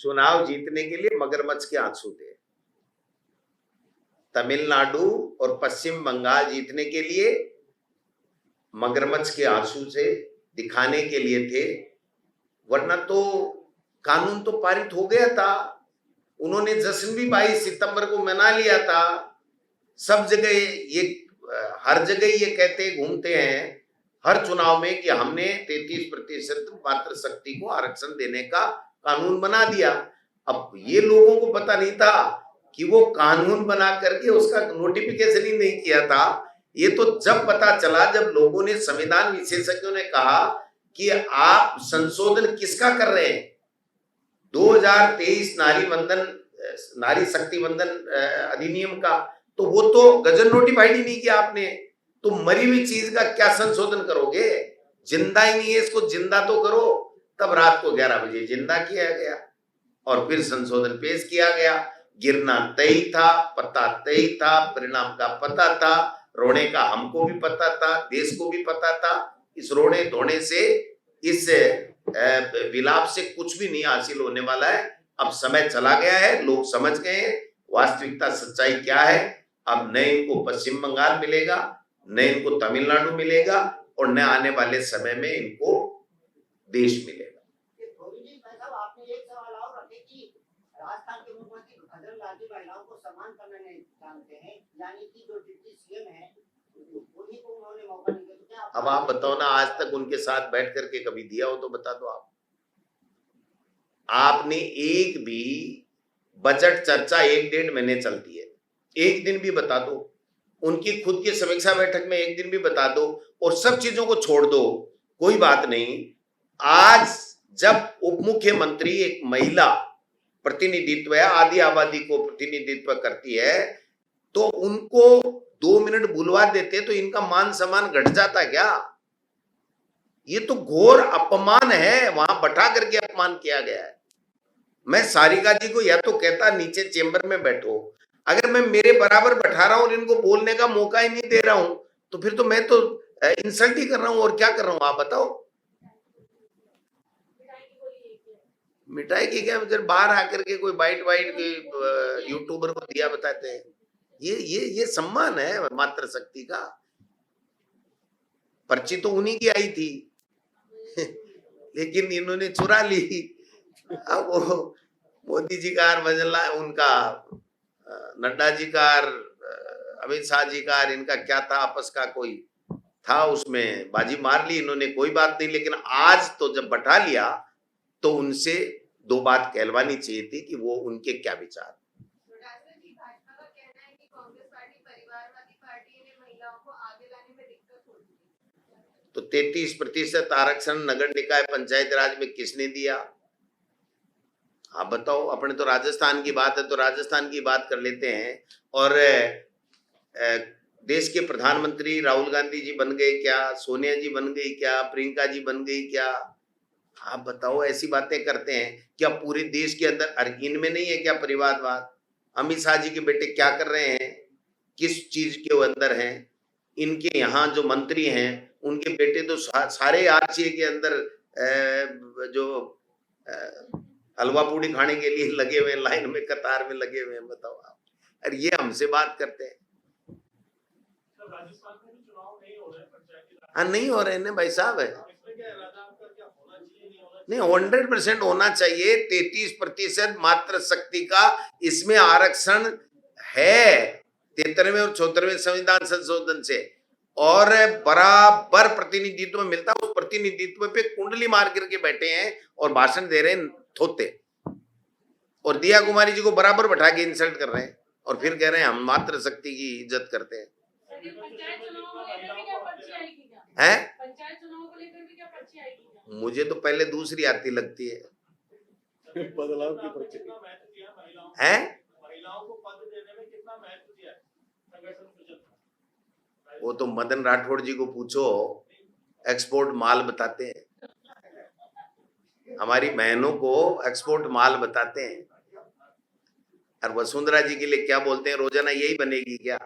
चुनाव जीतने के लिए मगरमच्छ के आंसू थे। तमिलनाडु और पश्चिम बंगाल जीतने के लिए मगरमच्छ के आंसू से दिखाने के लिए थे, वरना तो कानून तो पारित हो गया था। उन्होंने जश्न भी 22 सितंबर को मना लिया था। सब जगह ये हर जगह ये कहते घूमते हैं हर चुनाव में कि हमने 33% मात्र शक्ति को आरक्षण देने का कानून बना दिया। अब ये लोगों को पता नहीं था कि वो कानून बना करके उसका नोटिफिकेशन ही नहीं किया था। ये तो जब पता चला, जब लोगों ने, संविधान विशेषज्ञों ने कहा कि आप संशोधन किसका कर रहे हैं, 2023 नारी शक्ति वंदन अधिनियम का, तो वो तो गजन नोटिफाइड ही नहीं किया आपने, तो मरी हुई चीज का क्या संशोधन करोगे? जिंदा ही नहीं है, इसको जिंदा तो करो। तब रात को 11 बजे जिंदा किया गया और फिर संशोधन पेश किया गया। गिरना तय था, पता तय था, परिणाम का पता था, रोने का हमको भी पता था, देश को भी पता था। इस रोने धोने से, इस विलाप से कुछ भी नहीं हासिल होने वाला है। अब समय चला गया है, लोग समझ गए हैं वास्तविकता सच्चाई क्या है। अब न इनको पश्चिम बंगाल मिलेगा, न इनको तमिलनाडु मिलेगा, और न आने वाले समय में इनको देश मिलेगा। राजस्थान के मुख्यमंत्री भद्रन लाल जी महिलाओं को सम्मान करना नहीं जानते हैं, यानी कि जो डिप्टी सीएम है उन्हीं को उन्होंने मौका नहीं दिया। अब आप बताओ ना, आज तक उनके साथ बैठ करके कभी दिया हो तो बता दो। आपने एक भी बजट चर्चा 1-1.5 महीने चलती है, एक दिन भी बता दो। उनकी खुद की समीक्षा बैठक में एक दिन भी बता दो, और सब चीजों को छोड़ दो, कोई बात नहीं। आज जब उप मुख्यमंत्री एक महिला प्रतिनिधित्व है, आधी आबादी को प्रतिनिधित्व करती है, तो उनको 2 मिनट बुलवा देते तो इनका मान सम्मान घट जाता क्या? ये तो घोर अपमान है, वहां बैठा करके अपमान किया गया है। मैं सारिका जी को या तो कहता नीचे चेंबर में बैठो, अगर मैं मेरे बराबर बैठा रहा हूं और इनको बोलने का मौका ही नहीं दे रहा हूं, तो फिर तो मैं तो इंसल्ट ही कर रहा हूं, और क्या कर रहा हूं आप बताओ? मिठाई की क्या, फिर बाहर आकर के कोई बाइट के यूट्यूबर को दिया बताते हैं। ये सम्मान है मात्र शक्ति का। पर्ची तो उन्हीं की आई थी लेकिन इन्होंने चुरा ली। अब वो मोदी जी का, उनका नड्डा जी का, अमित शाह जी का, इनका क्या था आपस का, कोई था, उसमें बाजी मार ली इन्होंने, कोई बात नहीं। लेकिन आज तो जब बैठा लिया तो उनसे 2 बात कहलवानी चाहिए थी कि वो उनके क्या विचार। तो 33% आरक्षण नगर निकाय पंचायत राज में किसने दिया? आप बताओ। अपने तो राजस्थान की बात है तो राजस्थान की बात कर लेते हैं। और देश के प्रधानमंत्री राहुल गांधी जी बन गए क्या? सोनिया जी बन गई क्या? प्रियंका जी बन गई क्या? आप बताओ। ऐसी बातें करते हैं क्या पूरे देश के अंदर? अरे इनमें नहीं है क्या परिवारवाद? अमित शाह जी के बेटे क्या कर रहे हैं, किस चीज के अंदर हैं? इनके यहाँ जो मंत्री हैं उनके बेटे तो सारे आरसीए के अंदर जो हलवा पूड़ी खाने के लिए लगे हुए, लाइन में कतार में लगे हुए हैं। बताओ आप। अरे ये हमसे बात करते हैं। हाँ, नहीं हो रहे ना भाई साहब। है नहीं, 100% होना चाहिए। 33% मात्र शक्ति का इसमें आरक्षण है 73वें और 74वें संविधान संशोधन से, और बराबर प्रतिनिधित्व मिलता। उस प्रतिनिधित्व पे कुंडली मार करके बैठे हैं और भाषण दे रहे हैं थोते, और दिया कुमारी जी को बराबर बैठा के इंसल्ट कर रहे हैं, और फिर कह रहे हैं हम मात्र शक्ति की इज्जत करते हैं। हैं? मुझे तो पहले दूसरी आती लगती है। बदलाव की पर्ची है। वो तो मदन राठौड़ जी को पूछो, एक्सपोर्ट माल बताते हैं। हमारी बहनों को एक्सपोर्ट माल बताते हैं। और वसुंधरा जी के लिए क्या बोलते हैं, रोजाना यही बनेगी क्या?